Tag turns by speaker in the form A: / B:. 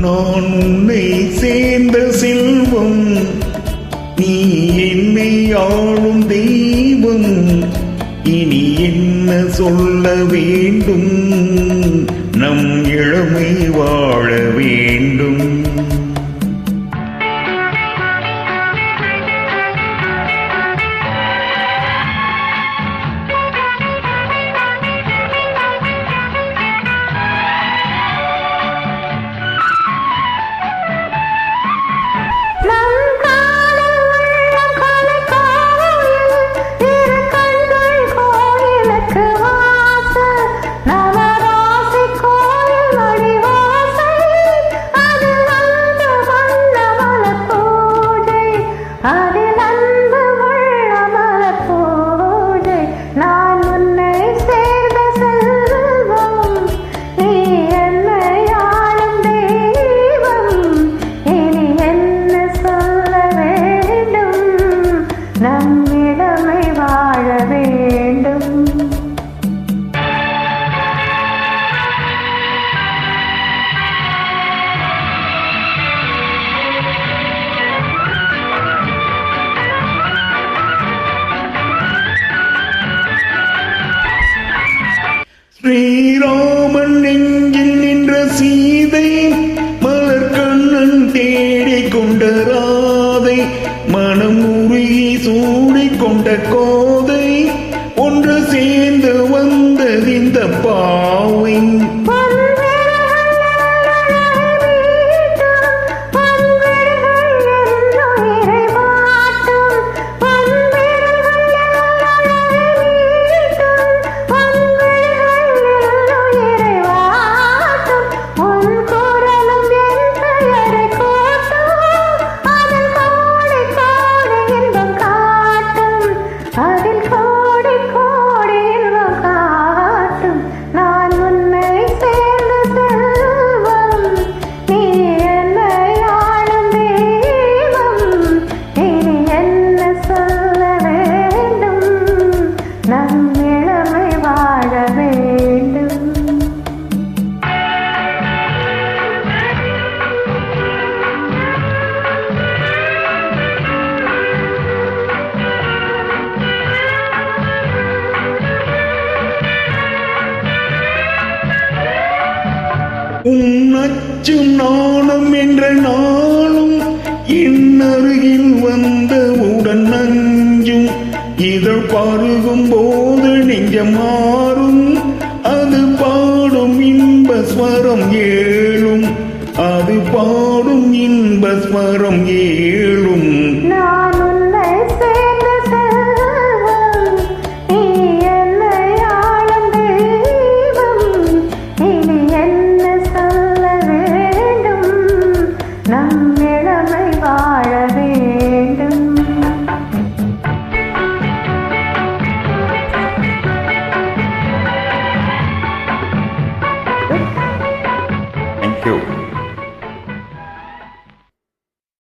A: நான் உன்னை சேர்ந்த செல்வம், நீ என்னை ஆளும் தெய்வம். இனி என்ன சொல்ல வேண்டும், நம் இளமை வாழ வேண்டும்.
B: நம்மிடமை வாழ வேண்டும்.
A: ஸ்ரீராமன் நெஞ்சில் நின்ற சீதை, மலர் கண்ணன் தேடிக் கொண்ட ராதை, மனம் உருகி சூடிக்கொண்ட கோதை, ஒன்று சேர்ந்து வந்தது இந்த பாவை. உன்னச்சும் நாணம் என்ற நாளும் இன்னருகில் வந்த உடன் நஞ்சும், இதழ் பருகும் போது நெஞ்சம் மாறும். அது பாடும் இன்பஸ்வரம் ஏழும், அது பாடும் இன்பஸ்வரம் ஏழும்.